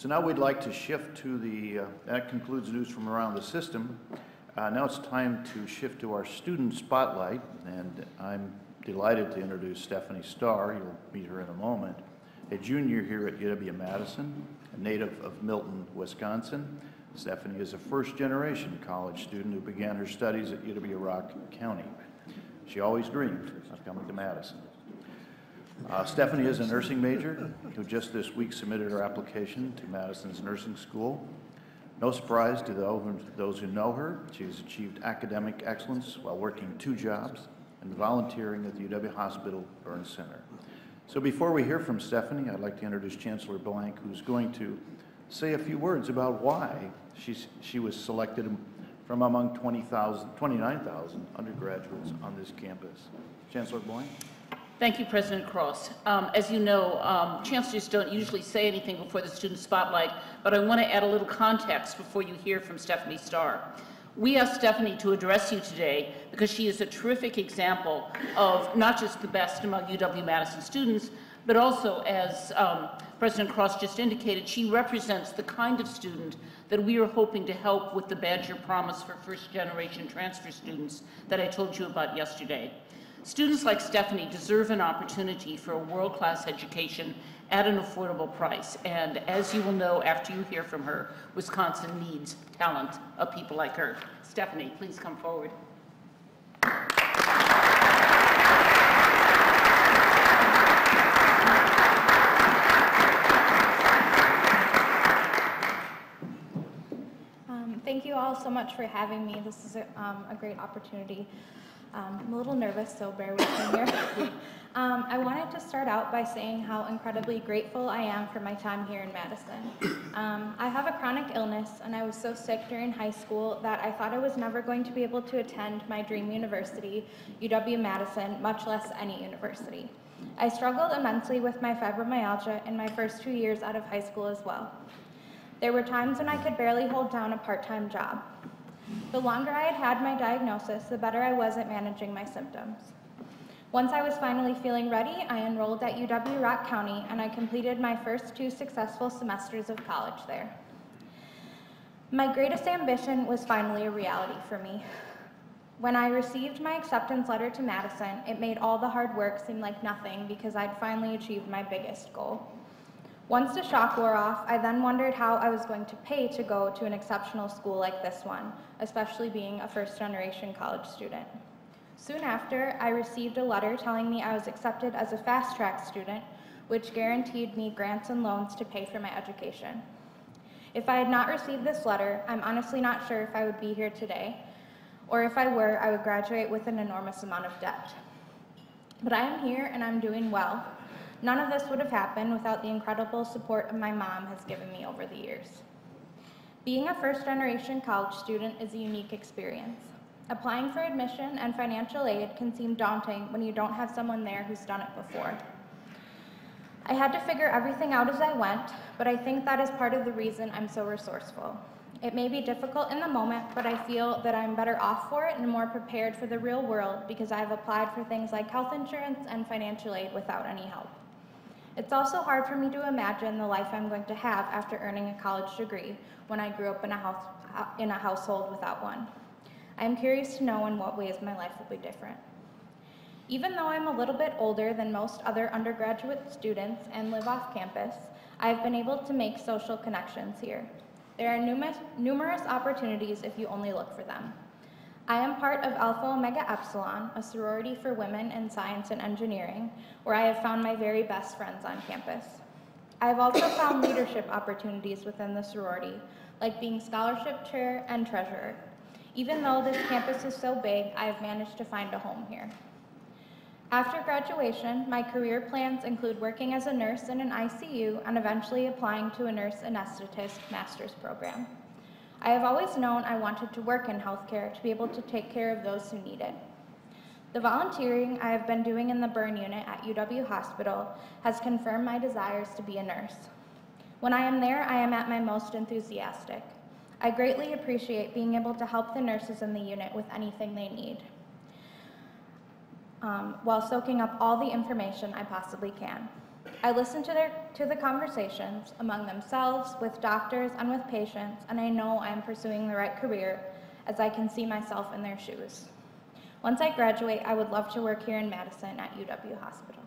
So now we'd like to shift to that concludes news from around the system. Now it's time to shift to our student spotlight, and I'm delighted to introduce Stephanie Starr. You'll meet her in a moment. A junior here at UW-Madison, a native of Milton, Wisconsin. Stephanie is a first-generation college student who began her studies at UW-Rock County. She always dreamed of coming to Madison. Stephanie is a nursing major who just this week submitted her application to Madison's nursing school. No surprise to those who know her, she has achieved academic excellence while working 2 jobs and volunteering at the UW Hospital Burn Center. So before we hear from Stephanie, I'd like to introduce Chancellor Blank, who's going to say a few words about why she was selected from among 29,000 undergraduates on this campus. Chancellor Blank. Thank you, President Cross. As you know, chancellors don't usually say anything before the student spotlight, but I want to add a little context before you hear from Stephanie Starr. We asked Stephanie to address you today because she is a terrific example of not just the best among UW-Madison students, but also, as President Cross just indicated, she represents the kind of student that we are hoping to help with the Badger Promise for first-generation transfer students that I told you about yesterday. Students like Stephanie deserve an opportunity for a world-class education at an affordable price. And as you will know after you hear from her, Wisconsin needs talent of people like her. Stephanie, please come forward. Thank you all so much for having me. This is a great opportunity. I'm a little nervous, so bear with me here. I wanted to start out by saying how incredibly grateful I am for my time here in Madison. I have a chronic illness, and I was so sick during high school that I thought I was never going to be able to attend my dream university, UW-Madison, much less any university. I struggled immensely with my fibromyalgia in my first 2 years out of high school as well. There were times when I could barely hold down a part-time job. The longer I had had my diagnosis, the better I was at managing my symptoms. Once I was finally feeling ready, I enrolled at UW-Rock County, and I completed my first 2 successful semesters of college there. My greatest ambition was finally a reality for me. When I received my acceptance letter to Madison, it made all the hard work seem like nothing because I'd finally achieved my biggest goal. Once the shock wore off, I then wondered how I was going to pay to go to an exceptional school like this one, especially being a first-generation college student. Soon after, I received a letter telling me I was accepted as a fast-track student, which guaranteed me grants and loans to pay for my education. If I had not received this letter, I'm honestly not sure if I would be here today, or if I were, I would graduate with an enormous amount of debt. But I am here and I'm doing well. None of this would have happened without the incredible support my mom has given me over the years. Being a first-generation college student is a unique experience. Applying for admission and financial aid can seem daunting when you don't have someone there who's done it before. I had to figure everything out as I went, but I think that is part of the reason I'm so resourceful. It may be difficult in the moment, but I feel that I'm better off for it and more prepared for the real world because I've applied for things like health insurance and financial aid without any help. It's also hard for me to imagine the life I'm going to have after earning a college degree when I grew up in a household without one. I am curious to know in what ways my life will be different. Even though I'm a little bit older than most other undergraduate students and live off campus, I've been able to make social connections here. There are numerous opportunities if you only look for them. I am part of Alpha Omega Epsilon, a sorority for women in science and engineering, where I have found my very best friends on campus. I have also found leadership opportunities within the sorority, like being scholarship chair and treasurer. Even though this campus is so big, I have managed to find a home here. After graduation, my career plans include working as a nurse in an ICU and eventually applying to a nurse anesthetist master's program. I have always known I wanted to work in healthcare to be able to take care of those who need it. The volunteering I have been doing in the burn unit at UW Hospital has confirmed my desires to be a nurse. When I am there, I am at my most enthusiastic. I greatly appreciate being able to help the nurses in the unit with anything they need, while soaking up all the information I possibly can. I listen to the conversations among themselves, with doctors, and with patients, and I know I am pursuing the right career as I can see myself in their shoes. Once I graduate, I would love to work here in Madison at UW Hospital.